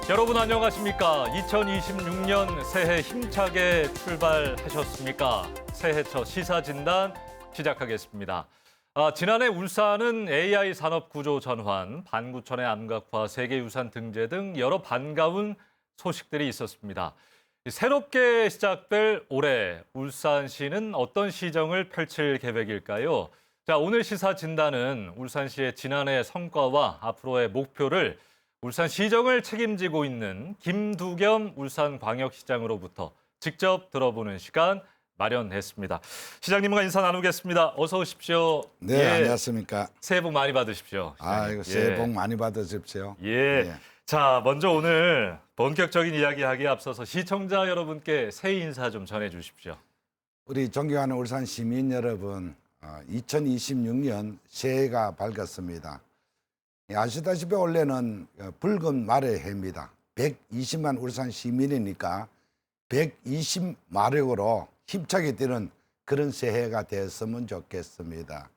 여러분 안녕하십니까? 2026년 새해 힘차게 출발하셨습니까? 새해 첫 시사진단 시작하겠습니다. 지난해 울산은 AI 산업 구조 전환, 반구천의 암각화, 세계유산 등재 등 여러 반가운 소식들이 있었습니다. 새롭게 시작될 올해 울산시는 어떤 시정을 펼칠 계획일까요? 자, 오늘 시사진단은 울산시의 지난해 성과와 앞으로의 목표를 울산시정을 책임지고 있는 김두겸 울산광역시장으로부터 직접 들어보는 시간 마련했습니다. 시장님과 인사 나누겠습니다. 어서 오십시오. 네, 안녕하십니까. 새해 복 많이 받으십시오. 이거 새해 복 많이 받으십시오. 예. 자, 먼저 오늘 본격적인 이야기하기에 앞서서 시청자 여러분께 새해 인사 좀 전해 주십시오. 우리 존경하는 울산 시민 여러분, 2026년 새해가 밝았습니다. 아시다시피 올해는 붉은 말의 해입니다. 120만 울산 시민이니까 120마력으로 힘차게 뛰는 그런 새해가 됐으면 좋겠습니다.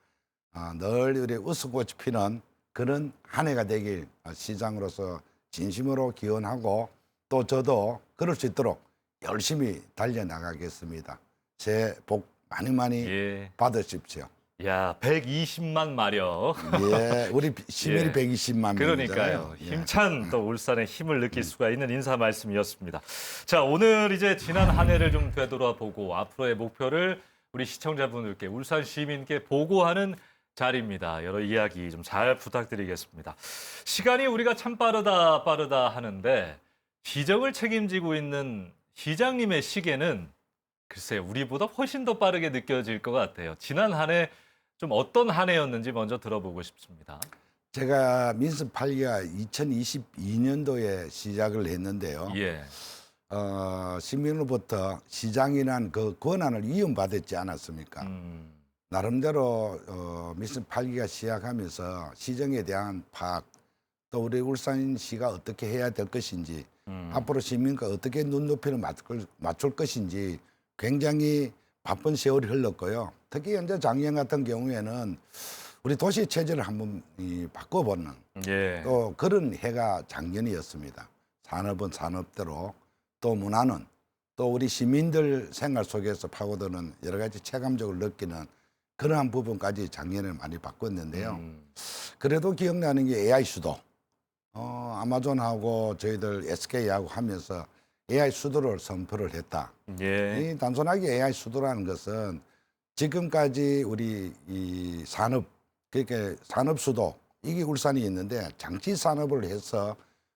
늘 우리 웃음꽃이 피는 그런 한 해가 되길 시장으로서 진심으로 기원하고 또 저도 그럴 수 있도록 열심히 달려나가겠습니다. 새해 복 많이 받으십시오. 야, 120만 마력. 예, 우리 시민이 120만 명이잖아요. 그러니까요. 힘찬 또 울산의 힘을 느낄 수가 있는 인사 말씀이었습니다. 자, 오늘 이제 지난 한 해를 좀 되돌아보고 앞으로의 목표를 우리 시청자분들께 울산 시민께 보고하는 자리입니다. 여러 이야기 좀 잘 부탁드리겠습니다. 시간이 우리가 참 빠르다 하는데 시정을 책임지고 있는 시장님의 시계는 글쎄 우리보다 훨씬 더 빠르게 느껴질 것 같아요. 지난 한 해 좀 어떤 한 해였는지 먼저 들어보고 싶습니다. 제가 민습 8기가 2022년도에 시작을 했는데요. 예. 시민으로부터 시장이란 그 권한을 이용받았지 않았습니까? 나름대로 민습 8기가 시작하면서 시정에 대한 파악, 또 우리 울산시가 어떻게 해야 될 것인지, 앞으로 시민과 어떻게 눈높이를 맞출 것인지 굉장히 바쁜 세월이 흘렀고요. 특히 현재 작년 같은 경우에는 우리 도시 체제를 한번 바꿔보는 또 그런 해가 작년이었습니다. 산업은 산업대로 또 문화는 또 우리 시민들 생활 속에서 파고드는 여러 가지 체감적으로 느끼는 그러한 부분까지 작년에 많이 바꿨는데요. 그래도 기억나는 게 AI 수도. 아마존하고 저희들 SK하고 하면서 AI 수도를 선포를 했다. 이 단순하게 AI 수도라는 것은 지금까지 우리 이 산업, 그러니까 산업 수도, 이게 울산이 있는데 장치 산업을 해서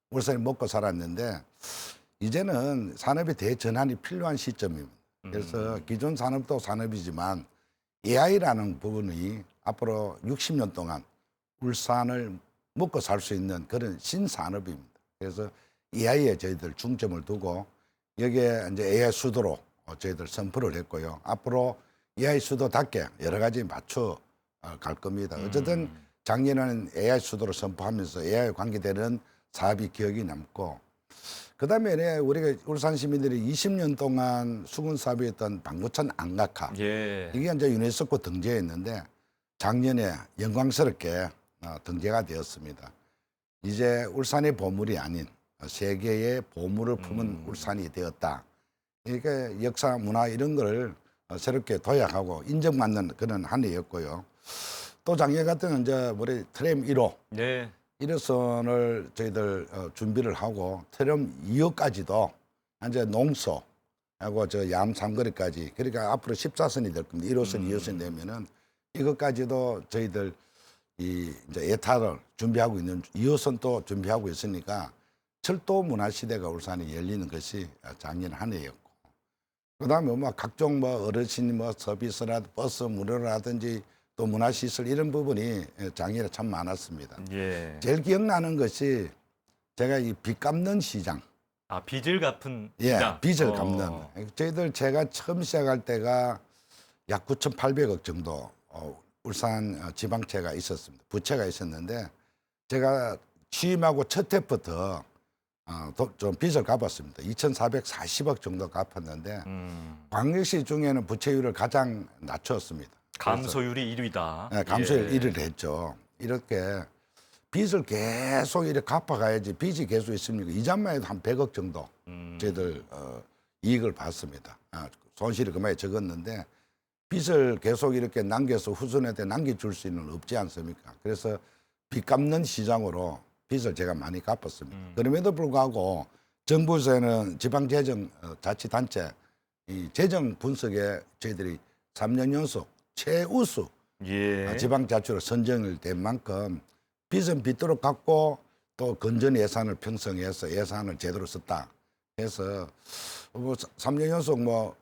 울산이 먹고 살았는데 이제는 산업의 대전환이 필요한 시점입니다. 그래서 기존 산업도 산업이지만 AI라는 부분이 앞으로 60년 동안 울산을 먹고 살 수 있는 그런 신산업입니다. 그래서 AI에 저희들 중점을 두고 여기에 이제 AI 수도로 저희들 선포를 했고요. 앞으로 AI 수도답게 여러 가지 맞춰 갈 겁니다. 어쨌든 작년에는 AI 수도를 선포하면서 AI에 관계되는 사업이 기억이 남고, 그다음에 우리가 울산 시민들이 20년 동안 수군 사업이었던 방구천 암각화, 이게 이제 유네스코 등재했는데 작년에 영광스럽게 등재가 되었습니다. 이제 울산의 보물이 아닌 세계의 보물을 품은 울산이 되었다. 그러니까 역사, 문화 이런 걸 새롭게 도약하고 인정받는 그런 한 해였고요. 또 작년 같은 이제 우리 트램 1호, 1호선을 저희들 준비를 하고 트램 2호까지도 이제 농서하고 저 얌 삼거리까지, 그러니까 앞으로 14선이 될 겁니다. 1호선, 2호선 되면은 이것까지도 저희들 이제 예타를 준비하고 있는 2호선 또 준비하고 있으니까 철도 문화 시대가 울산에 열리는 것이 작년 한 해였고, 그다음에 각종 어르신 서비스라든지 버스 무료라든지 또 문화시설 이런 부분이 작년에 참 많았습니다. 제일 기억나는 것이 제가 이 빚 갚는 시장. 빚을 갚은 시장. 빚을 갚는. 저희들 제가 처음 시작할 때가 약 9,800억 정도 울산 지방채가 있었습니다. 부채가 있었는데 제가 취임하고 첫 해부터 좀 빚을 갚았습니다. 2,440억 정도 갚았는데 광역시 중에는 부채율을 가장 낮췄습니다. 감소율이 1위다. 네, 감소율 1위를 했죠. 이렇게 빚을 계속 이렇게 갚아가야지. 빚이 계속 있으니까 이자만 해도 한 100억 정도 저희들 이익을 봤습니다. 손실이 그만이 적었는데 빚을 계속 이렇게 남겨서 후손한테 남겨줄 수는 없지 않습니까? 그래서 빚 갚는 시장으로 빚을 제가 많이 갚았습니다. 그럼에도 불구하고 정부에서는 지방재정 자치단체 이 재정 분석에 저희들이 3년 연속 최우수 지방자치로 선정을 된 만큼 빚은 빚대로 갚고 또 건전 예산을 편성해서 예산을 제대로 썼다. 해서 뭐 3년 연속 뭐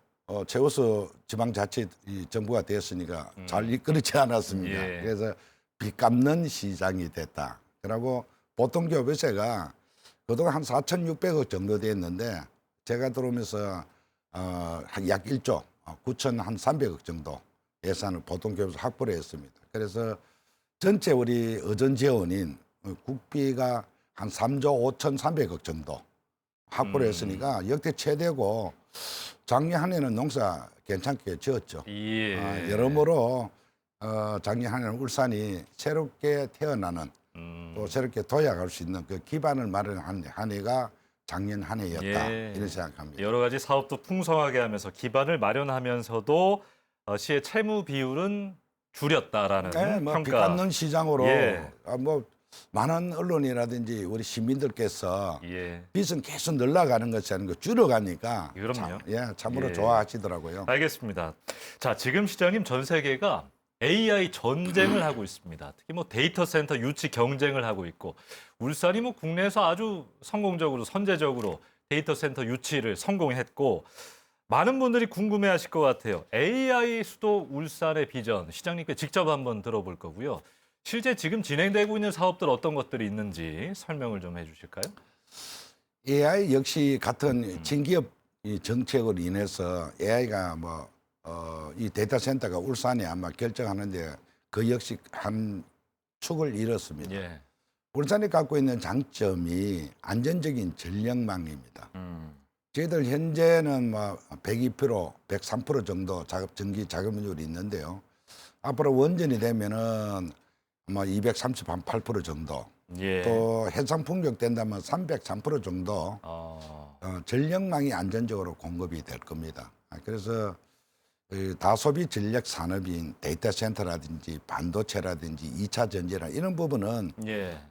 최우수 지방자치 정부가 됐으니까 잘 이끌지 않았습니다. 그래서 빚 갚는 시장이 됐다. 그리고 보통 교부세가 그동안 한 4,600억 정도 됐는데 제가 들어오면서 약 1조 9,300억 정도 예산을 보통 교부세 확보를 했습니다. 그래서 전체 우리 의전 재원인 국비가 한 3조 5,300억 정도 확보를 했으니까 역대 최대고 작년 한 해는 농사 괜찮게 지었죠. 여러모로 작년 한 해는 울산이 새롭게 태어나는 또 새롭게 도약할 수 있는 그 기반을 마련한 한 해가 작년 한 해였다. 이런 생각합니다. 여러 가지 사업도 풍성하게 하면서 기반을 마련하면서도 시의 채무 비율은 줄였다라는 뭐 평가. 빚 갚는 시장으로 뭐 많은 언론이라든지 우리 시민들께서 빚은 계속 늘어가는 것이 아니고 줄여가니까 그럼요. 참으로 좋아하시더라고요. 알겠습니다. 자, 지금 시장님 전 세계가 AI 전쟁을 하고 있습니다. 특히 뭐 데이터 센터 유치 경쟁을 하고 있고 울산이 뭐 국내에서 아주 성공적으로 선제적으로 데이터 센터 유치를 성공했고 많은 분들이 궁금해하실 것 같아요. AI 수도 울산의 비전 시장님께 직접 한번 들어볼 거고요. 실제 지금 진행되고 있는 사업들 어떤 것들이 있는지 설명을 좀 해주실까요? AI 역시 같은 친기업 정책으로 인해서 AI가 이 데이터 센터가 울산에 아마 결정하는데 그 역시 한 축을 이뤘습니다. 울산이 갖고 있는 장점이 안전적인 전력망입니다. 저희들 현재는 뭐 102%, 103% 정도 전기 자금률이 있는데요. 앞으로 원전이 되면은 아마 238% 정도, 또 해상 풍력된다면 303% 정도 전력망이 안전적으로 공급이 될 겁니다. 그래서 다소비 전력 산업인 데이터 센터라든지 반도체라든지 2차 전지나 이런 부분은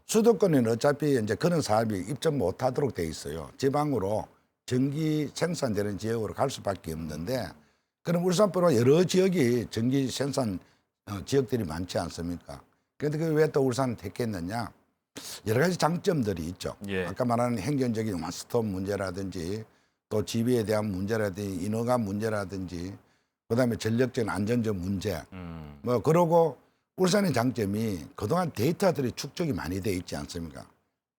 수도권에는 어차피 이제 그런 사업이 입점 못하도록 돼 있어요. 지방으로 전기 생산되는 지역으로 갈 수밖에 없는데 그럼 울산뿐만 여러 지역이 전기 생산 지역들이 많지 않습니까? 그런데 왜 또 울산을 택했느냐? 여러 가지 장점들이 있죠. 아까 말하는 행정적인 원스톱 문제라든지 또 지비에 대한 문제라든지 인허가 문제라든지 그다음에 전력적인 안전적 문제 뭐 그러고 울산의 장점이 그동안 데이터들이 축적이 많이 돼 있지 않습니까?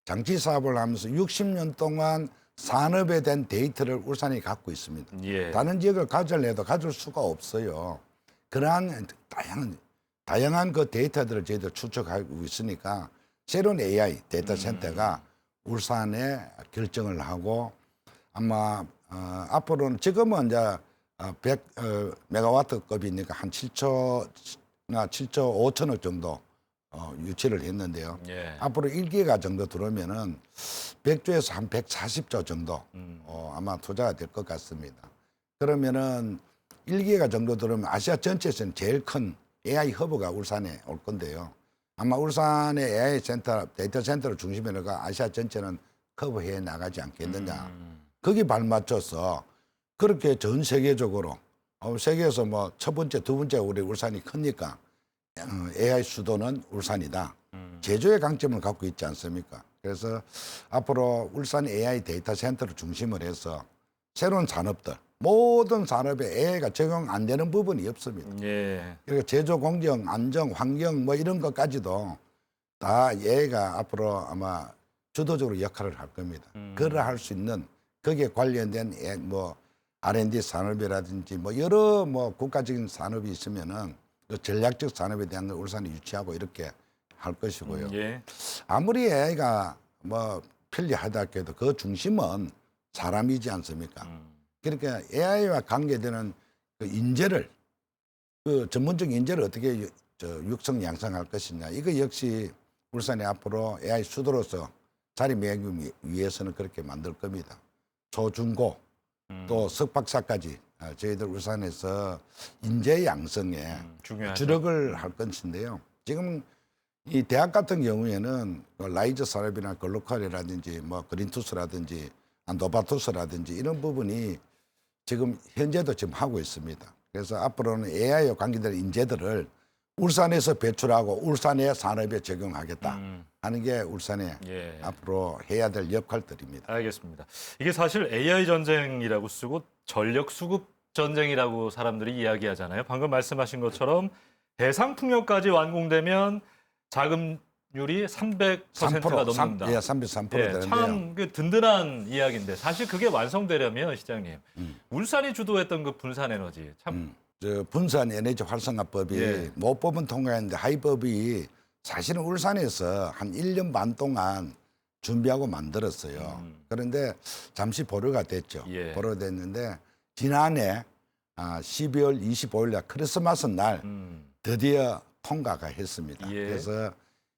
장치 사업을 하면서 60년 동안 산업에 대한 데이터를 울산이 갖고 있습니다. 다른 지역을 가져내도 가질 수가 없어요. 그러한 다양한 그 데이터들을 저희들 추적하고 있으니까 새로운 AI 데이터 센터가 울산에 결정을 하고 아마 앞으로는 지금은 이제 100 메가와트급이니까 한 7조 5천억 정도 유치를 했는데요. 앞으로 1기가 정도 들어오면은 100조에서 한 140조 정도 아마 투자가 될 것 같습니다. 그러면은 1기가 정도 들어오면 아시아 전체에서는 제일 큰 AI 허브가 울산에 올 건데요. 아마 울산의 AI 센터, 데이터 센터를 중심으로 아시아 전체는 커버해 나가지 않겠느냐. 거기 발맞춰서 그렇게 전 세계적으로 세계에서 뭐 첫 번째, 두 번째 우리 울산이 크니까 AI 수도는 울산이다. 제조의 강점을 갖고 있지 않습니까? 그래서 앞으로 울산 AI 데이터 센터를 중심으로 해서 새로운 산업들, 모든 산업에 AI가 적용 안 되는 부분이 없습니다. 그리고 제조 공정, 안정, 환경 뭐 이런 것까지도 다 AI가 앞으로 아마 주도적으로 역할을 할 겁니다. 그걸 할 수 있는 거기에 관련된 뭐 R&D 산업이라든지 뭐 여러 뭐 국가적인 산업이 있으면은 그 전략적 산업에 대한 걸 울산이 유치하고 이렇게 할 것이고요. 아무리 AI가 뭐 편리하다 해도 그 중심은 사람이지 않습니까? 그러니까 AI와 관계되는 그 인재를 그 전문적 인재를 어떻게 육성 양성할 것이냐 이거 역시 울산이 앞으로 AI 수도로서 자리매김 위해서는 그렇게 만들 겁니다. 초중고 또 석박사까지 저희들 울산에서 인재 양성에 중요하죠. 주력을 할 것인데요. 지금 이 대학 같은 경우에는 라이저 산업이나 글로컬이라든지 뭐 그린투스라든지 노바투스라든지 이런 부분이 지금 현재도 지금 하고 있습니다. 그래서 앞으로는 AI와 관계된 인재들을 울산에서 배출하고 울산의 산업에 적용하겠다 하는 게 울산의 예. 앞으로 해야 될 역할들입니다. 알겠습니다. 이게 사실 AI 전쟁이라고 쓰고 전력 수급 전쟁이라고 사람들이 이야기하잖아요. 방금 말씀하신 것처럼 해상 풍력까지 완공되면 자금률이 300%가 넘는다. 예, 303% 예, 되는데요. 참 그 든든한 이야기인데 사실 그게 완성되려면 시장님 울산이 주도했던 그 분산 에너지 참 저 분산 에너지 활성화법이 예. 모법은 통과했는데 하위법이 사실은 울산에서 한 1년 반 동안 준비하고 만들었어요. 그런데 잠시 보류가 됐죠. 예. 보류됐는데 지난해 12월 25일 날 크리스마스 날 드디어 통과가 했습니다. 예. 그래서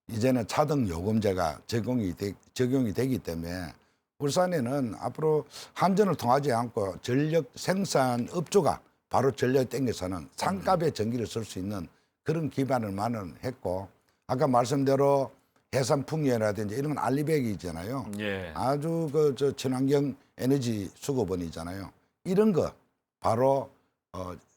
이제는 차등 요금제가 적용이 되기 때문에 울산에는 앞으로 한전을 통하지 않고 전력 생산 업주가 바로 전력을 땡겨서는 상값의 전기를 쓸 수 있는 그런 기반을 마련했고 아까 말씀대로 해상 풍력이라든지 이런 건 알리백이잖아요. 예. 아주 저 친환경 에너지 수급원이잖아요. 이런 거 바로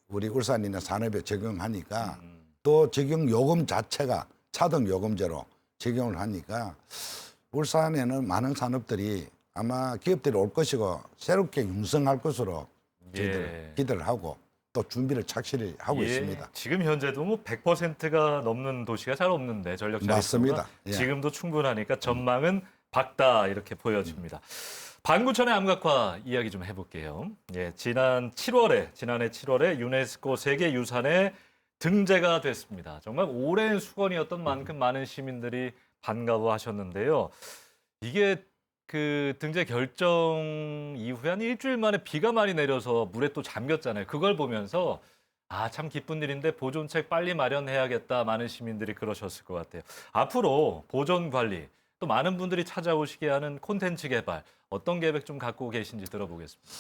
우리 울산이나 산업에 적용하니까 또 적용 요금 자체가 차등 요금제로 적용을 하니까 울산에는 많은 산업들이 아마 기업들이 올 것이고 새롭게 융성할 것으로 저희들 기대를 하고 또 준비를 착실히 하고 있습니다. 지금 현재도 뭐 100%가 넘는 도시가 잘 없는데 전력 자립도가 맞습니다. 예. 지금도 충분하니까 전망은 밝다 이렇게 보여집니다. 반구천의 암각화 이야기 좀 해볼게요. 예, 지난해 7월에 유네스코 세계유산에 등재가 됐습니다. 정말 오랜 수건이었던 만큼 많은 시민들이 반가워하셨는데요. 이게 그 등재 결정 이후에 한 일주일 만에 비가 많이 내려서 물에 또 잠겼잖아요. 그걸 보면서 참 기쁜 일인데 보존책 빨리 마련해야겠다. 많은 시민들이 그러셨을 것 같아요. 앞으로 보존 관리 또 많은 분들이 찾아오시게 하는 콘텐츠 개발 어떤 계획 좀 갖고 계신지 들어보겠습니다.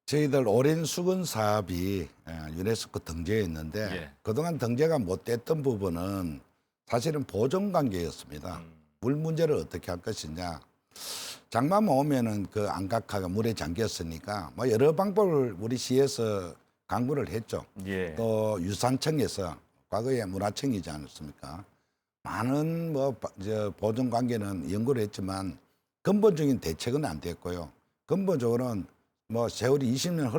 저희들 오랜 수건 사업이 유네스코 등재했는데 예. 그동안 등재가 못 됐던 부분은 사실은 보존 관계였습니다. 물 문제를 어떻게 할 것이냐. 장마만 오면은 그 안각화가 물에 잠겼으니까 뭐 여러 방법을 우리 시에서 강구를 했죠. 예. 또 유산청에서 과거에 문화청이지 않았습니까? 많은 보존 관계는 연구를 했지만 근본적인 대책은 안 됐고요. 근본적으로는 뭐 세월이 20년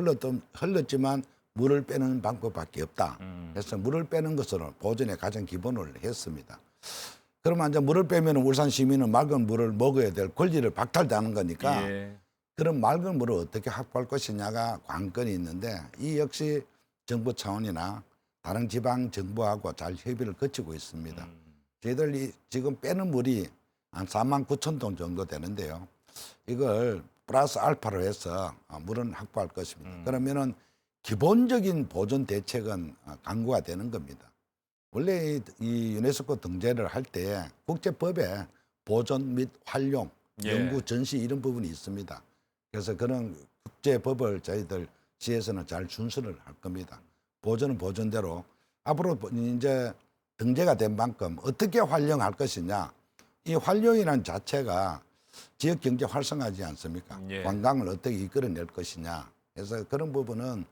흘렀지만 물을 빼는 방법밖에 없다. 그래서 물을 빼는 것으로 보존의 가장 기본을 했습니다. 그러면 이제 물을 빼면 울산 시민은 맑은 물을 먹어야 될 권리를 박탈당하는 거니까 예. 그런 맑은 물을 어떻게 확보할 것이냐가 관건이 있는데 이 역시 정부 차원이나 다른 지방 정부하고 잘 협의를 거치고 있습니다. 저희들이 지금 빼는 물이 한 4만 9천 톤 정도 되는데요. 이걸 플러스 알파로 해서 물은 확보할 것입니다. 그러면은 기본적인 보존 대책은 강구가 되는 겁니다. 원래 이 유네스코 등재를 할 때 국제법에 보존 및 활용, 예. 연구, 전시 이런 부분이 있습니다. 그래서 그런 국제법을 저희들 시에서는 잘 준수를 할 겁니다. 보존은 보존대로 앞으로 이제 등재가 된 만큼 어떻게 활용할 것이냐. 이 활용이라는 자체가 지역 경제 활성화하지 않습니까? 예. 관광을 어떻게 이끌어낼 것이냐. 그래서 그런 부분은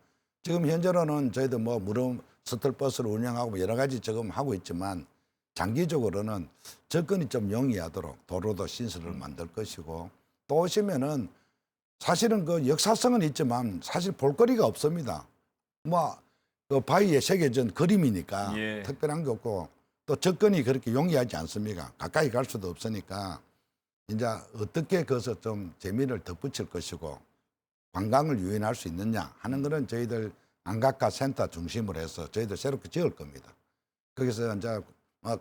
지금 현재로는 저희도 뭐 무료 스틀버스를 운영하고 여러 가지 지금 하고 있지만 장기적으로는 접근이 좀 용이하도록 도로도 신설을 만들 것이고 또 오시면은 사실은 그 역사성은 있지만 사실 볼거리가 없습니다. 뭐 그 바위에 새겨진 그림이니까 예. 특별한 게 없고 또 접근이 그렇게 용이하지 않습니까? 가까이 갈 수도 없으니까 이제 어떻게 거기서 좀 재미를 덧붙일 것이고 관광을 유인할 수 있느냐 하는 거는 저희들 안각화 센터 중심으로 해서 저희들 새롭게 지을 겁니다. 거기서 이제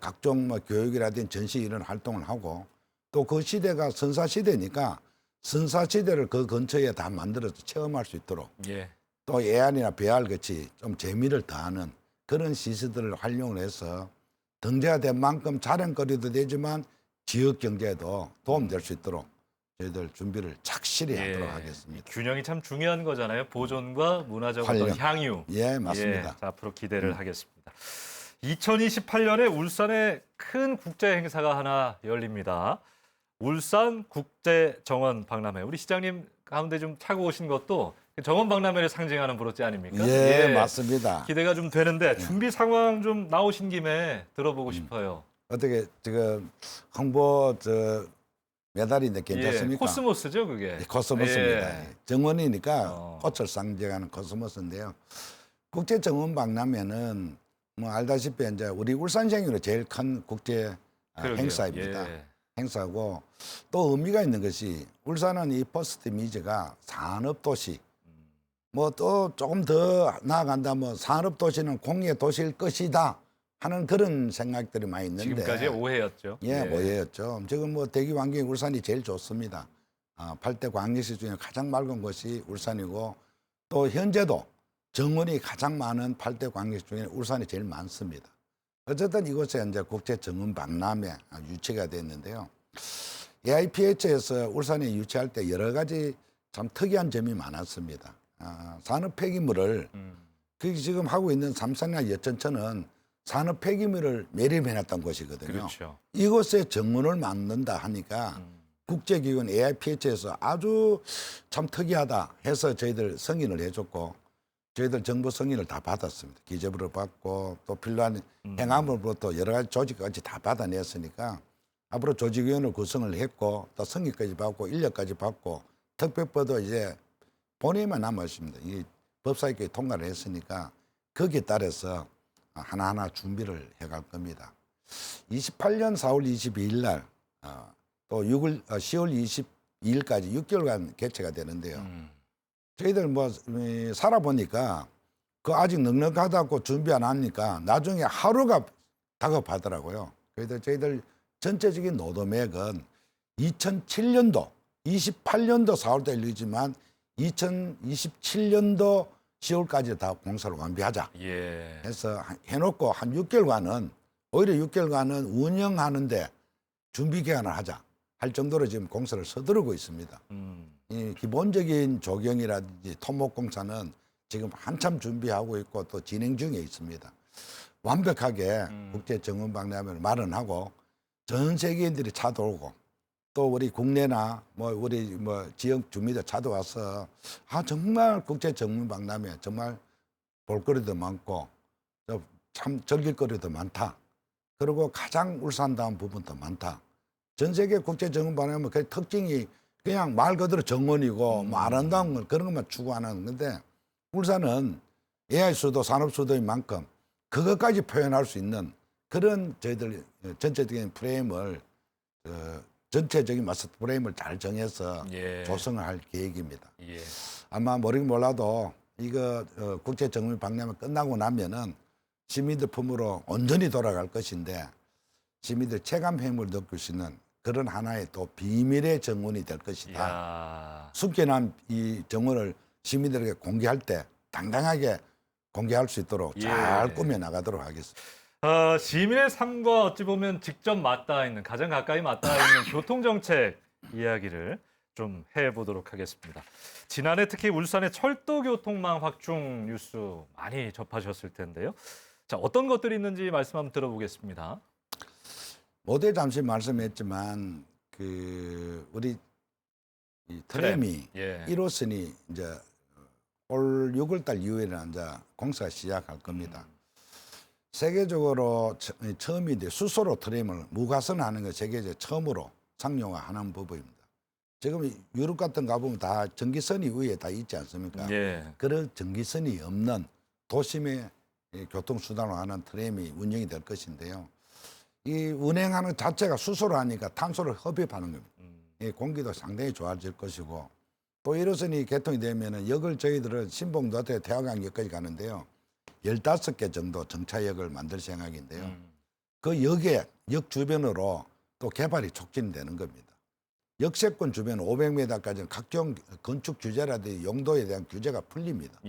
각종 교육이라든지 전시 이런 활동을 하고 또 그 시대가 선사 시대니까 선사 시대를 그 근처에 다 만들어서 체험할 수 있도록 예. 또 AR이나 VR 같이 좀 재미를 더하는 그런 시설들을 활용을 해서 등재가 된 만큼 자랑거리도 되지만 지역 경제에도 도움될 수 있도록 저희들 준비를 착실히 하도록 하겠습니다. 균형이 참 중요한 거잖아요. 보존과 문화적 어떤 활력. 향유. 예, 맞습니다. 자, 앞으로 기대를 하겠습니다. 2028년에 울산에 큰 국제 행사가 하나 열립니다. 울산 국제 정원 박람회. 우리 시장님 가운데 좀 타고 오신 것도 정원 박람회를 상징하는 브로치 아닙니까? 예, 맞습니다. 기대가 좀 되는데 준비 상황 좀 나오신 김에 들어보고 싶어요. 어떻게 지금 홍보 메달인데 괜찮습니까? 코스모스죠, 그게. 예, 코스모스입니다. 예. 정원이니까 꽃을 상징하는 코스모스인데요. 국제 정원 박람회는 뭐 알다시피 이제 우리 울산시장으로 제일 큰 국제 그러게요. 행사입니다. 예. 행사고 또 의미가 있는 것이 울산은 이 퍼스트 미즈가 산업 도시. 뭐 또 조금 더 나아간다면 산업 도시는 공예 도시일 것이다 하는 그런 생각들이 많이 있는데 지금까지의 오해였죠. 예, 오해였죠. 지금 뭐 대기 환경이 울산이 제일 좋습니다. 8대 광역시 중에 가장 맑은 곳이 울산이고 또 현재도 정원이 가장 많은 8대 광역시 중에 울산이 제일 많습니다. 어쨌든 이곳에 이제 국제 정원 박람회 유치가 됐는데요. AIPH에서 울산에 유치할 때 여러 가지 참 특이한 점이 많았습니다. 산업 폐기물을 그게 지금 하고 있는 삼산이나 여천천은 산업 폐기물을 매립해놨던 곳이거든요. 그렇죠. 이곳에 정원을 만든다 하니까 국제기관 AIPH에서 아주 참 특이하다 해서 저희들 승인을 해줬고 저희들 정부 승인을 다 받았습니다. 기재부를 받고 또 필요한 행안부로부터 여러 가지 조직까지 다 받아냈으니까 앞으로 조직위원회 구성을 했고 또 승인까지 받고 인력까지 받고 특별법도 이제 본회의만 남아 있습니다. 이 법사위까지 통과를 했으니까 거기에 따라서 하나하나 준비를 해갈 겁니다. 28년 4월 22일 날 또 10월 22일까지 6개월간 개최가 되는데요. 저희들 뭐 살아보니까 그 아직 넉넉하다고 준비 안 하니까 나중에 하루가 다급하더라고요. 그래서 저희들 전체적인 노동액은 2007년도 28년도 4월달 열리지만 2027년도 10월까지 다 공사를 완비하자 해서 해놓고 한 6개월간은 오히려 6개월간은 운영하는데 준비 기간을 하자 할 정도로 지금 공사를 서두르고 있습니다. 이 기본적인 조경이라든지 토목공사는 지금 한참 준비하고 있고 또 진행 중에 있습니다. 완벽하게 국제정원박람회를 마련하고 전 세계인들이 찾아오고 또 우리 국내나 뭐 우리 뭐 지역 주민들 찾아와서 정말 국제정원박람회 정말 볼거리도 많고 참 즐길거리도 많다. 그리고 가장 울산다운 부분도 많다. 전 세계 국제정원박람회 그 특징이 그냥 말 그대로 정원이고 뭐 아름다운 걸 그런 것만 추구하는 건데 울산은 AI 수도 산업 수도인 만큼 그것까지 표현할 수 있는 그런 저희들 전체적인 프레임을 전체적인 마스터 프레임을 잘 정해서 조성을 할 계획입니다. 아마 모르긴 몰라도 이거 국제 정원 박람회 끝나고 나면은 시민들 품으로 온전히 돌아갈 것인데 시민들 체감 행복을 느낄 수 있는 그런 하나의 또 비밀의 정원이 될 것이다. 숙련한 이 정원을 시민들에게 공개할 때 당당하게 공개할 수 있도록 잘 꾸며 나가도록 하겠습니다. 시민의 삶과 어찌 보면 직접 맞닿아 있는 가장 가까이 맞닿아 있는 교통정책 이야기를 좀 해보도록 하겠습니다. 지난해 특히 울산의 철도 교통망 확충 뉴스 많이 접하셨을 텐데요. 자, 어떤 것들이 있는지 말씀 한번 들어보겠습니다. 모두에 잠시 말씀했지만 그 우리 이 트램이 1호선이 이제 올 6월달 이후에는 이제 공사 시작할 겁니다. 세계적으로 처음인데 수소로 트램을 무가선하는 게 세계적 처음으로 상용화하는 부분입니다. 지금 유럽 같은 가보면 다 전기선이 위에 다 있지 않습니까? 그런 전기선이 없는 도심의 교통수단으로 하는 트램이 운영이 될 것인데요. 이 운행하는 자체가 수소로 하니까 탄소를 흡입하는 겁니다. 공기도 상당히 좋아질 것이고 또 1호선이 개통이 되면 역을 저희들은 신봉노태 태화강역까지 가는데요. 15개 정도 정차역을 만들 생각인데요. 그 역 주변으로 또 개발이 촉진되는 겁니다. 역세권 주변 500m까지는 각종 건축 규제라든지 용도에 대한 규제가 풀립니다.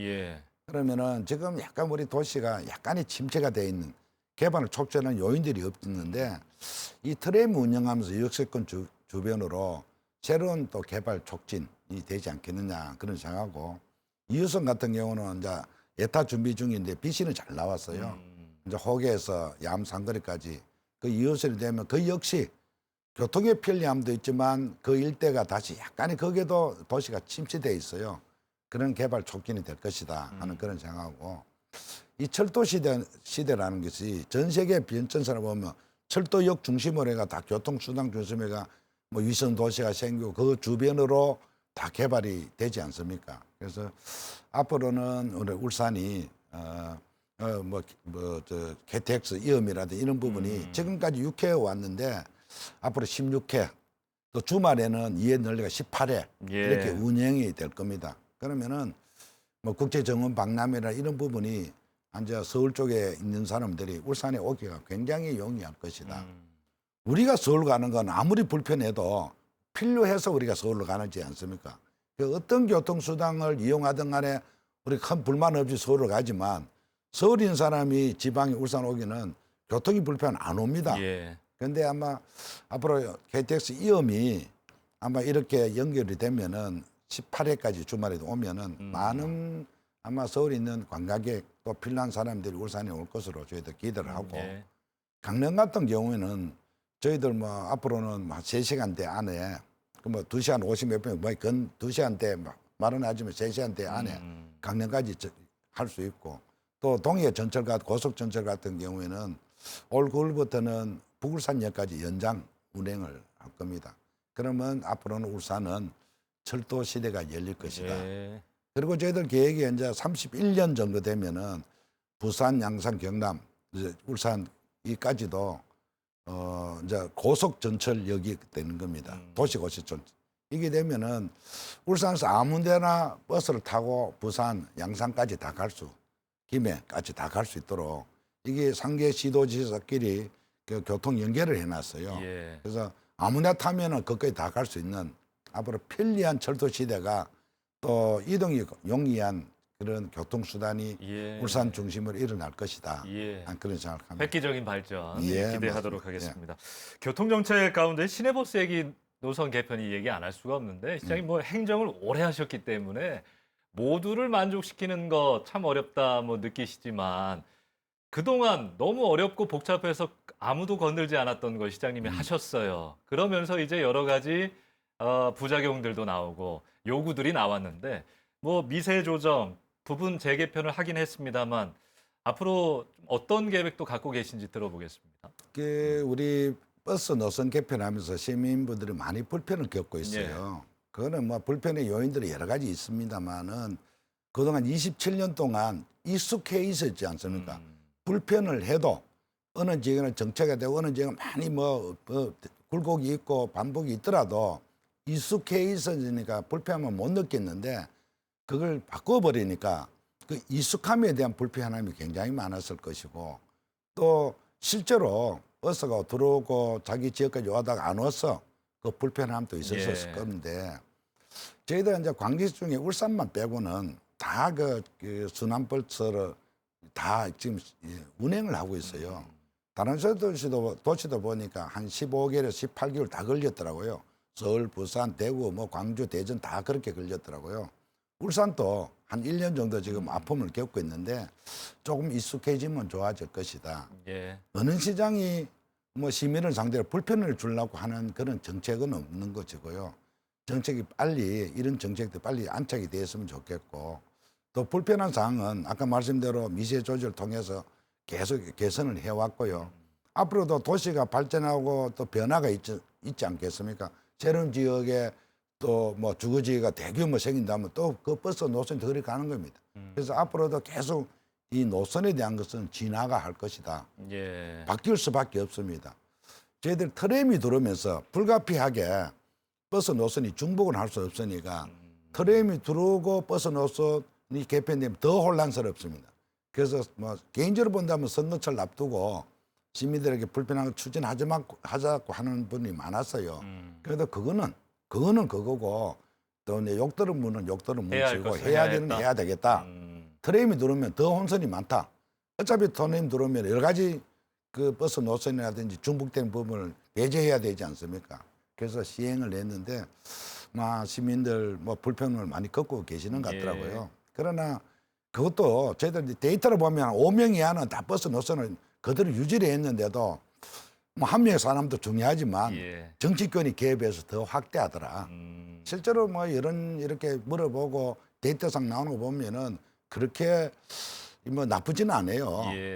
그러면은 지금 약간 우리 도시가 약간의 침체가 되어 있는 개발을 촉진하는 요인들이 없었는데 이 트램을 운영하면서 역세권 주변으로 새로운 또 개발 촉진이 되지 않겠느냐 그런 생각하고 이호선 같은 경우는 이제 예타 준비 중인데 BC는 잘 나왔어요. 이제 호계에서 야암 상거리까지 그 2호선이 되면 그 역시 교통의 편리함도 있지만 그 일대가 다시 약간의 거기에도 도시가 침체돼 있어요. 그런 개발 촉진이 될 것이다 하는 그런 생각하고 이 철도 시대라는 것이 전 세계 변천사를 보면 철도역 중심으로 해가 다 교통수단 중심으로 해가 뭐 위성 도시가 생기고 그 주변으로 다 개발이 되지 않습니까? 그래서 앞으로는 우리 울산이 KTX 이음이라든지 이런 부분이 지금까지 6회 왔는데 앞으로 16회 또 주말에는 2회 늘리가 18회 이렇게 운영이 될 겁니다. 그러면은 뭐 국제정원 박람회나 이런 부분이 이제 서울 쪽에 있는 사람들이 울산에 오기가 굉장히 용이할 것이다. 우리가 서울 가는 건 아무리 불편해도 필요해서 우리가 서울로 가지 않습니까? 그 어떤 교통수단을 이용하든 간에 우리 큰 불만 없이 서울로 가지만 서울에 있는 사람이 지방에 울산 오기는 교통이 불편 안 옵니다. 그런데 아마 앞으로 KTX 이음이 아마 이렇게 연결이 되면은 18회까지 주말에도 오면은 많은 아마 서울에 있는 관광객 또 필요한 사람들이 울산에 올 것으로 저희들 기대를 하고 강릉 같은 경우에는 저희들 뭐 앞으로는 막 3시간대 안에 뭐 2시간 50몇 분, 뭐근 2시간대 말은 하지만 3시간대 안에 강릉까지 할 수 있고 또 동해 전철 고속 전철 같은 경우에는 올 9월부터는 부울산역까지 연장 운행을 할 겁니다. 그러면 앞으로는 울산은 철도 시대가 열릴 것이다. 그리고 저희들 계획이 이제 31년 정도 되면은 부산, 양산, 경남, 이제 울산 이까지도 이제 고속 전철역이 되는 겁니다. 도시 고속 전철. 이게 되면은 울산에서 아무데나 버스를 타고 부산, 양산까지 다 갈 수, 김해까지 다 갈 수 있도록 이게 상계 시도지사끼리 그 교통 연결을 해놨어요. 그래서 아무나 타면은 거기까지 다 갈 수 있는 앞으로 편리한 철도 시대가 또 이동이 용이한 그런 교통수단이 울산 중심으로 일어날 것이다. 그런 생각합니다. 획기적인 발전 기대하도록 맞습니다. 하겠습니다. 교통정책 가운데 시내버스 얘기 노선 개편이 얘기 안 할 수가 없는데 시장님 뭐 행정을 오래 하셨기 때문에 모두를 만족시키는 거 참 어렵다 뭐 느끼시지만 그동안 너무 어렵고 복잡해서 아무도 건들지 않았던 걸 시장님이 하셨어요. 그러면서 이제 여러 가지 부작용들도 나오고 요구들이 나왔는데 뭐 미세 조정, 부분 재개편을 하긴 했습니다만 앞으로 어떤 계획도 갖고 계신지 들어보겠습니다. 우리 버스 노선 개편하면서 시민분들이 많이 불편을 겪고 있어요. 그거는 뭐 불편의 요인들이 여러 가지 있습니다만은 그동안 27년 동안 익숙해 있었지 않습니까? 불편을 해도 어느 지역에는 정체가 되고 어느 지역은 많이 뭐 굴곡이 있고 반복이 있더라도 익숙해 있어지니까 불편함을 못 느꼈는데 그걸 바꿔버리니까 그 익숙함에 대한 불편함이 굉장히 많았을 것이고 또 실제로 버스가 들어오고 자기 지역까지 오다가 안 와서 그 불편함도 있었을 건데 저희들 이제 광주 중에 울산만 빼고는 다 그 순환버스를 다 지금 운행을 하고 있어요. 다른 도시도 보니까 한 15개월에서 18개월 다 걸렸더라고요. 서울, 부산, 대구, 뭐 광주, 대전 다 그렇게 걸렸더라고요. 울산도 한 1년 정도 지금 아픔을 겪고 있는데 조금 익숙해지면 좋아질 것이다. 어느 시장이 뭐 시민을 상대로 불편을 주려고 하는 그런 정책은 없는 것이고요. 정책이 빨리 이런 정책도 빨리 안착이 됐으면 좋겠고 또 불편한 사항은 아까 말씀대로 미세 조절을 통해서 계속 개선을 해왔고요. 앞으로도 도시가 발전하고 또 변화가 있지 않겠습니까? 새로운 지역에 또 뭐 주거지가 대규모 생긴다면 또 그 버스 노선이 더 가는 겁니다. 그래서 앞으로도 계속 이 노선에 대한 것은 진화가 할 것이다. 바뀔 수밖에 없습니다. 저희들 트램이 들어오면서 불가피하게 버스 노선이 중복을 할 수 없으니까 트램이 들어오고 버스 노선이 개편되면 더 혼란스럽습니다. 그래서 뭐 개인적으로 본다면 선거철 앞두고 시민들에게 불편한 걸 추진하자고 하는 분이 많았어요. 그래도 그거는 그거고 또 이제 욕들은 분은 욕들은 묻히고 해야 되는 해야 되겠다. 트램이 들어오면 더 혼선이 많다. 어차피 트램이 들어오면 여러 가지 그 버스 노선이라든지 중복된 부분을 배제해야 되지 않습니까? 그래서 시행을 했는데 시민들 뭐 불편을 많이 겪고 계시는 것 같더라고요. 그러나 그것도 저희들 데이터를 보면 5명 이하는 다 버스 노선을 그대로 유지를 했는데도 뭐 한 명의 사람도 중요하지만 정치권이 개입해서 더 확대하더라. 실제로 뭐 이렇게 물어보고 데이터상 나오는 거 보면은 그렇게 뭐 나쁘지는 않아요.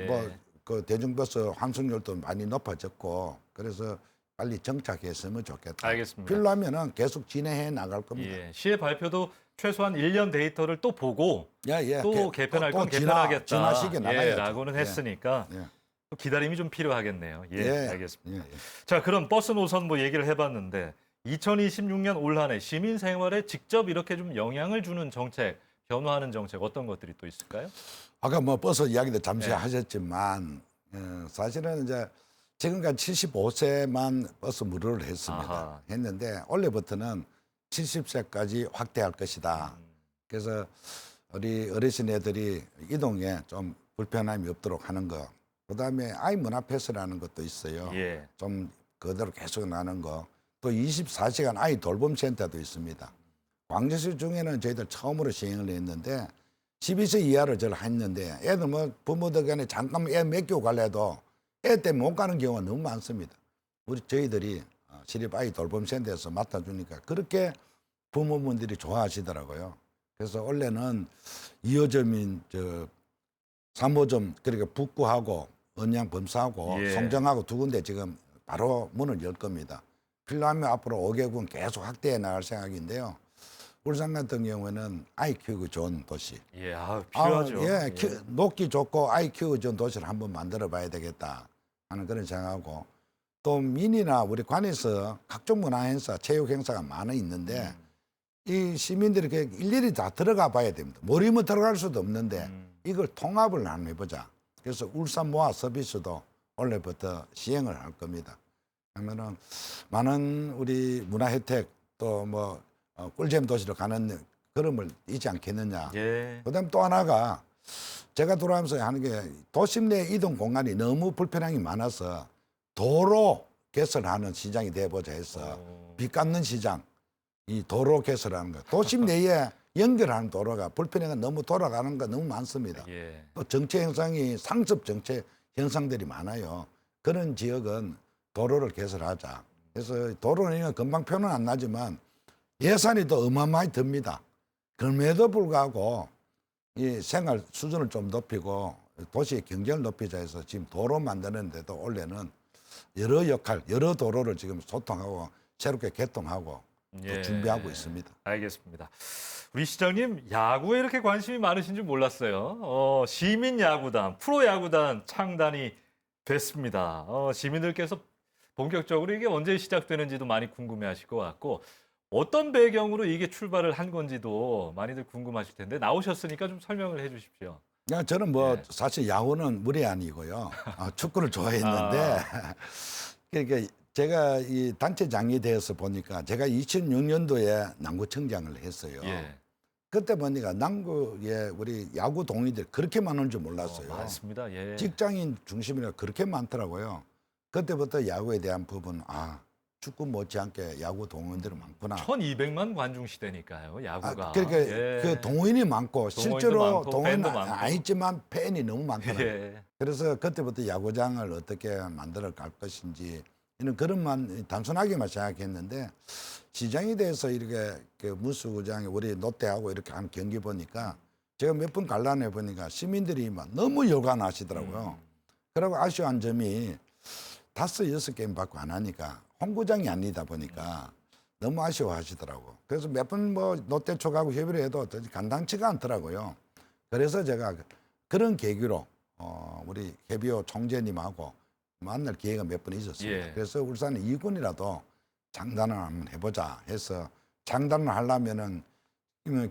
뭐 그 대중버스 환승률도 많이 높아졌고 그래서 빨리 정착했으면 좋겠다. 알겠습니다. 필요하면은 계속 진행해 나갈 겁니다. 시의 발표도 최소한 1년 데이터를 또 보고 또 개편할 건 개편하겠다. 진화시켜 나가야죠. 라고는 했으니까 또 기다림이 좀 필요하겠네요. 알겠습니다. 자, 그럼 버스 노선 뭐 얘기를 해봤는데 2026년 올 한 해 시민 생활에 직접 이렇게 좀 영향을 주는 정책, 변화하는 정책 어떤 것들이 또 있을까요? 아까 뭐 버스 이야기도 잠시 하셨지만 사실은 이제 지금까지 75세만 버스 무료를 했습니다. 했는데 올해부터는 70세까지 확대할 것이다. 그래서 우리 어르신 애들이 이동에 좀 불편함이 없도록 하는 거. 그다음에 아이 문화 패스라는 것도 있어요. 좀 그대로 계속 나는 거. 또 24시간 아이 돌봄 센터도 있습니다. 광주시 중에는 저희들 처음으로 시행을 했는데 12세 이하로 저를 했는데 애들 뭐 부모들 간에 잠깐 애 맡기고 갈래도 애 때문에 못 가는 경우가 너무 많습니다. 저희들이 시립 아이 돌봄 센터에서 맡아주니까 그렇게 부모분들이 좋아하시더라고요. 그래서 원래는 2호점인 3호점 그러니까 북구하고 언양 범사하고 송정하고 두 군데 지금 바로 문을 열 겁니다. 필요하면 앞으로 5개군 계속 확대해 나갈 생각인데요. 울산 같은 경우에는 아이 키우기 좋은 도시. 필요하죠. 녹기 좋고 아이 키우기 좋은 도시를 한번 만들어 봐야 되겠다 하는 그런 생각하고 또 민이나 우리 관에서 각종 문화 행사, 체육 행사가 많이 있는데 이 시민들이 일일이 다 들어가 봐야 됩니다. 모르면 들어갈 수도 없는데 이걸 통합을 한번 해보자. 그래서 울산 모아 서비스도 올해부터 시행을 할 겁니다. 그러면은 많은 우리 문화 혜택 또 뭐 꿀잼 도시로 가는 걸음을 잊지 않겠느냐. 그다음 또 하나가 제가 돌아가면서 하는 게 도심 내 이동 공간이 너무 불편한 게 많아서 도로 개설하는 시장이 돼보자 해서 빚 갚는 시장, 이 도로 개설하는 거. 도심 내에 연결하는 도로가 불편해가 너무 돌아가는 거 너무 많습니다. 또 정체 형성이 상습 정체 형상들이 많아요. 그런 지역은 도로를 개설하자. 그래서 도로는 금방 표는 안 나지만 예산이 또 어마어마하게 듭니다. 그럼에도 불구하고 이 생활 수준을 좀 높이고 도시의 경쟁을 높이자 해서 지금 도로 만드는데도 올해는 여러 역할, 여러 도로를 지금 소통하고 새롭게 개통하고 또 준비하고 있습니다. 알겠습니다. 우리 시장님 야구에 이렇게 관심이 많으신 줄 몰랐어요. 시민 야구단, 프로 야구단 창단이 됐습니다. 시민들께서 본격적으로 이게 언제 시작되는지도 많이 궁금해하실 것 같고 어떤 배경으로 이게 출발을 한 건지도 많이들 궁금하실 텐데 나오셨으니까 좀 설명을 해주십시오. 저는 사실 야구는 물이 아니고요. 축구를 좋아했는데 그러니까 제가 이 단체장이 되어서 보니까 제가 2006년도에 남구청장을 했어요. 그때 보니까 남구에 우리 야구 동호인들이 그렇게 많은 줄 몰랐어요. 많습니다. 직장인 중심이라 그렇게 많더라고요. 그때부터 야구에 대한 부분 축구 못지않게 야구 동호인들이 많구나. 1200만 관중 시대니까요, 야구가. 그러니까 그 동호인이 많고 실제로 동호인은 팬도 많고. 아니지만 팬이 너무 많더라고요. 그래서 그때부터 야구장을 어떻게 만들어 갈 것인지 이런 그런만 단순하게만 생각했는데 시장에 대해서 이렇게 그 무수구장에 우리 롯데하고 이렇게 한 경기 보니까 제가 몇 번 관람해 보니까 시민들이 막 너무 열광하시더라고요. 그리고 아쉬운 점이 5, 6게임밖에 안 하니까 홈구장이 아니다 보니까 너무 아쉬워하시더라고. 그래서 몇 번 롯데 쪽하고 협의를 해도 간단치가 않더라고요. 그래서 제가 그런 계기로 우리 해비오 총재님하고 만날 기회가 몇 번 있었습니다. 그래서 울산에 2군이라도 장단을 한번 해보자 해서 장단을 하려면은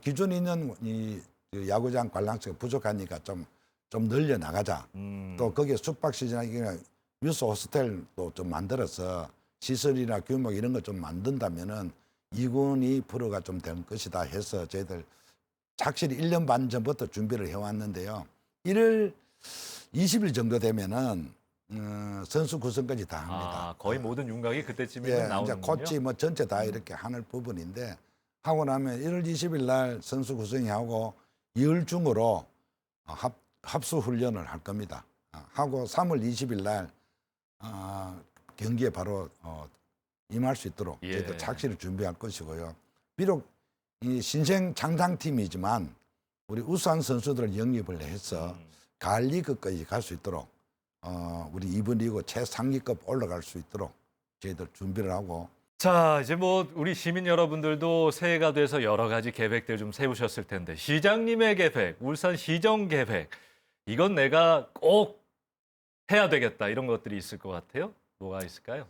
기존에 있는 이 야구장 관람차가 부족하니까 좀 늘려 나가자. 또 거기에 숙박시설이나 뉴스 호스텔도 좀 만들어서 시설이나 규모 이런 거 좀 만든다면은 2군이 프로가 좀 될 것이다 해서 저희들 착실히 1년 반 전부터 준비를 해왔는데요. 1월 20일 정도 되면은 선수 구성까지 다 합니다. 아, 거의 모든 윤곽이 그때쯤이면 예, 이제 나오는군요. 코치 뭐 전체 다 이렇게 하는 부분인데 하고 나면 1월 20일 날 선수 구성이 하고 2월 중으로 합수 훈련을 할 겁니다. 하고 3월 20일 날 경기에 바로 임할 수 있도록 예. 저희들 착실히 준비할 것이고요. 비록 이 신생 창당팀이지만 우리 우수한 선수들을 영입을 해서 가을 리그까지 갈 수 있도록 우리 2부 리그 최상위급 올라갈 수 있도록 저희들 준비를 하고 자, 이제 뭐 우리 시민 여러분들도 새해가 돼서 여러 가지 계획들 좀 세우셨을 텐데 시장님의 계획, 울산 시정 계획 이건 내가 꼭 해야 되겠다 이런 것들이 있을 것 같아요. 뭐가 있을까요?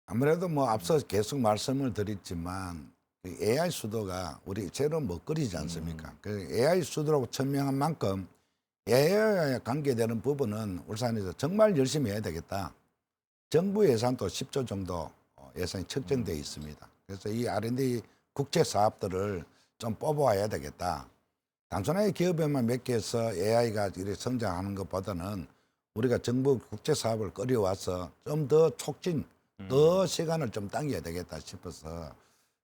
아무래도 뭐 앞서 계속 말씀을 드렸지만 그 AI 수도가 우리 새로운 먹거리지 않습니까? 그 AI 수도라고 천명한 만큼 AI에 관계되는 부분은 울산에서 정말 열심히 해야 되겠다. 정부 예산도 10조 정도 예산이 책정되어 있습니다. 그래서 이 R&D 국제 사업들을 좀 뽑아와야 되겠다. 단순하게 기업에만 맡겨서 AI가 이렇게 성장하는 것보다는 우리가 정부 국제 사업을 끌어와서 좀 더 촉진, 더 시간을 좀 당겨야 되겠다 싶어서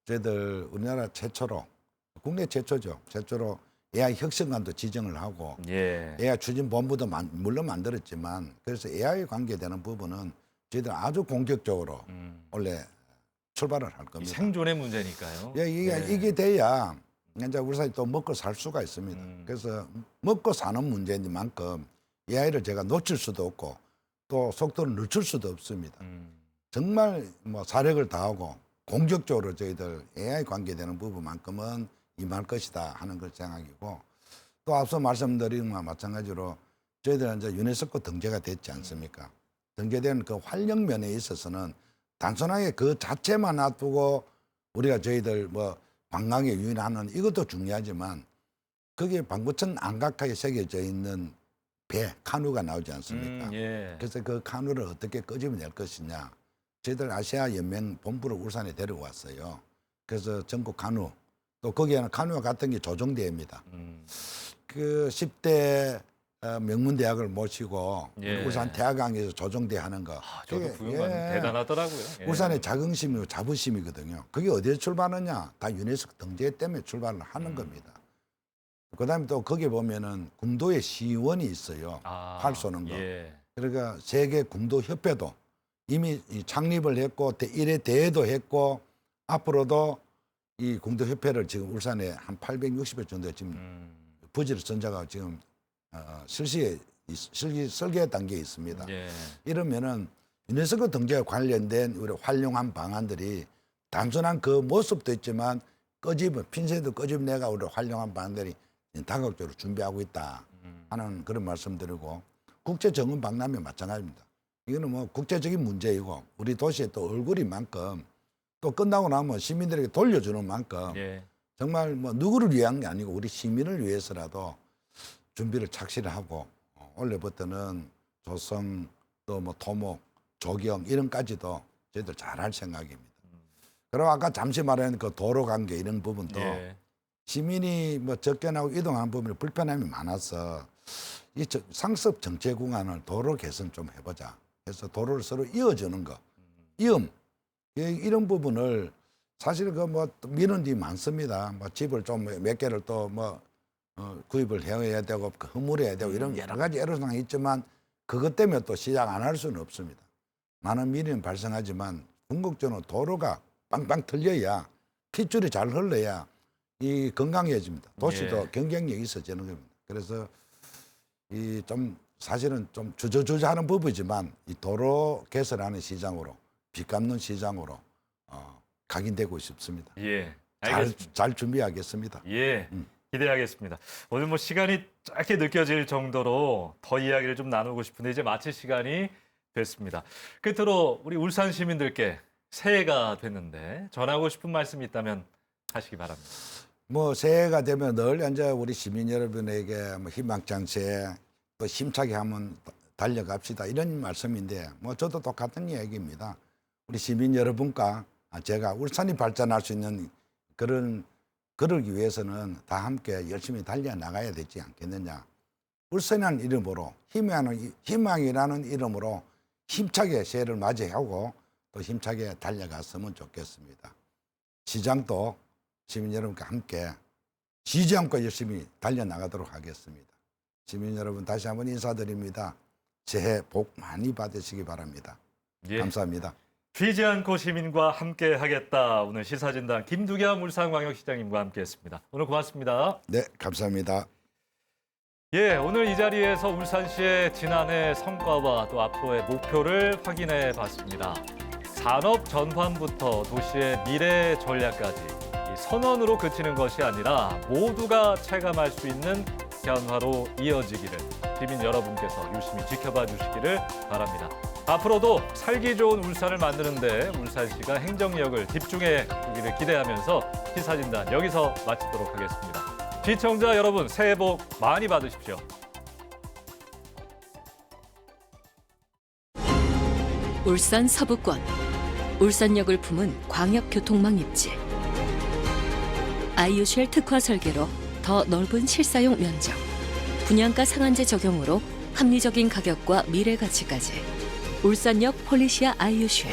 저희들 우리나라 최초로, 국내 최초죠. 최초로 AI 혁신관도 지정을 하고 예. AI 추진본부도 물론 만들었지만 그래서 AI 관계되는 부분은 저희들 아주 공격적으로 원래 출발을 할 이 겁니다. 생존의 문제니까요. 예, 이게 돼야 이제 울산이 또 먹고 살 수가 있습니다. 그래서 먹고 사는 문제인 만큼 AI를 제가 놓칠 수도 없고 또 속도를 늦출 수도 없습니다. 정말 뭐 사력을 다하고 공격적으로 저희들 AI 관계되는 부분만큼은 임할 것이다 하는 걸 생각이고 또 앞서 말씀드린 것과 마찬가지로 저희들은 이제 유네스코 등재가 됐지 않습니까? 등재된 그 활력 면에 있어서는 단순하게 그 자체만 놔두고 우리가 저희들 뭐 관광에 유인하는 이것도 중요하지만 거기에 방구천 안각하게 새겨져 있는 배, 카누가 나오지 않습니까? 예. 그래서 그 카누를 어떻게 끄집어낼 것이냐. 저희들 아시아 연맹 본부를 울산에 데려왔어요. 그래서 전국 카누, 또 거기에는 카누와 같은 게 조정대입니다. 그 10대 명문대학을 모시고 예. 우리 울산 대학강에서 조정대 하는 거. 저도 그게, 구경만 예. 대단하더라고요. 예. 울산의 자긍심이고 자부심이거든요. 그게 어디에 출발하느냐? 다 유네스코 등재 때문에 출발을 하는 겁니다. 그다음에 또 거기 보면은 궁도에 시의원이 있어요. 활 쏘는 거. 예. 그러니까 세계 궁도 협회도 이미 창립을 했고 1회 대회도 했고 앞으로도 이 궁도 협회를 지금 울산에 한 860회 정도 지금 부지를 선정하고 지금 설계 단계에 있습니다. 예. 이러면은 유네스코 등재와 관련된 우리 활용한 방안들이 단순한 그 모습도 있지만 핀셋도 끄집내가 우리 활용한 방안들이 다각적으로 준비하고 있다 하는 그런 말씀드리고 국제정은 박람회 마찬가지입니다. 이거는 뭐 국제적인 문제이고 우리 도시의 또 얼굴인 만큼 또 끝나고 나면 시민들에게 돌려주는 만큼 예. 정말 뭐 누구를 위한 게 아니고 우리 시민을 위해서라도 준비를 착실히 하고 올해부터는 조성 또 뭐 토목 조경 이런까지도 저희들 잘할 생각입니다. 그리고 아까 잠시 말한 그 도로 관계 이런 부분도 예. 시민이 뭐 접견하고 이동하는 부분에 불편함이 많아서 이 상습 정체 구간을 도로 개선 좀 해보자. 그래서 도로를 서로 이어주는 거, 이런 부분을 사실 그 뭐 미는 데 많습니다. 뭐 집을 좀 몇 개를 또 뭐 구입을 해야 되고 허물해야 되고 이런 여러 가지 애로사항이 있지만 그것 때문에 또 시작 안 할 수는 없습니다. 많은 미는 발생하지만 궁극적으로 도로가 빵빵 털려야 핏줄이 잘 흘러야 이 건강해집니다. 도시도 예. 경쟁력이 있어지는 겁니다. 그래서 이 좀 사실은 좀 주저주저하는 부분이지만 이 도로 개설하는 시장으로 빚 갚는 시장으로 각인되고 싶습니다. 예. 알겠습니다. 잘 준비하겠습니다. 예. 기대하겠습니다. 오늘 뭐 시간이 짧게 느껴질 정도로 더 이야기를 좀 나누고 싶은데 이제 마칠 시간이 됐습니다. 끝으로 우리 울산 시민들께 새해가 됐는데 전하고 싶은 말씀이 있다면 하시기 바랍니다. 뭐 새해가 되면 늘 이제 우리 시민 여러분에게 뭐 희망찬새 또 힘차게 한번 달려갑시다 이런 말씀인데 뭐 저도 똑같은 이야기입니다. 우리 시민 여러분과 제가 울산이 발전할 수 있는 그러기 위해서는 다 함께 열심히 달려 나가야 되지 않겠느냐. 울산이라는 이름으로 희망이라는 이름으로 힘차게 새해를 맞이하고 또 힘차게 달려갔으면 좋겠습니다. 시장도 시민 여러분과 함께 지지 않고 열심히 달려나가도록 하겠습니다. 시민 여러분 다시 한번 인사드립니다. 새해 복 많이 받으시기 바랍니다. 예. 감사합니다. 쉬지 않고 시민과 함께 하겠다. 오늘 시사진단 김두겸 울산광역시장님과 함께했습니다. 오늘 고맙습니다. 네, 감사합니다. 예, 오늘 이 자리에서 울산시의 지난해 성과와 또 앞으로의 목표를 확인해 봤습니다. 산업 전환부터 도시의 미래 전략까지 이 선언으로 그치는 것이 아니라 모두가 체감할 수 있는 변화로 이어지기를 시민 여러분께서 유심히 지켜봐 주시기를 바랍니다. 앞으로도 살기 좋은 울산을 만드는데 울산시가 행정력을 집중해 주기를 기대하면서 시사진단 여기서 마치도록 하겠습니다. 시청자 여러분 새해 복 많이 받으십시오. 울산 서부권, 울산역을 품은 광역교통망 입지. 아이유쉘 특화 설계로 더 넓은 실사용 면적, 분양가 상한제 적용으로 합리적인 가격과 미래 가치까지. 울산역 폴리시아 아이유쉘.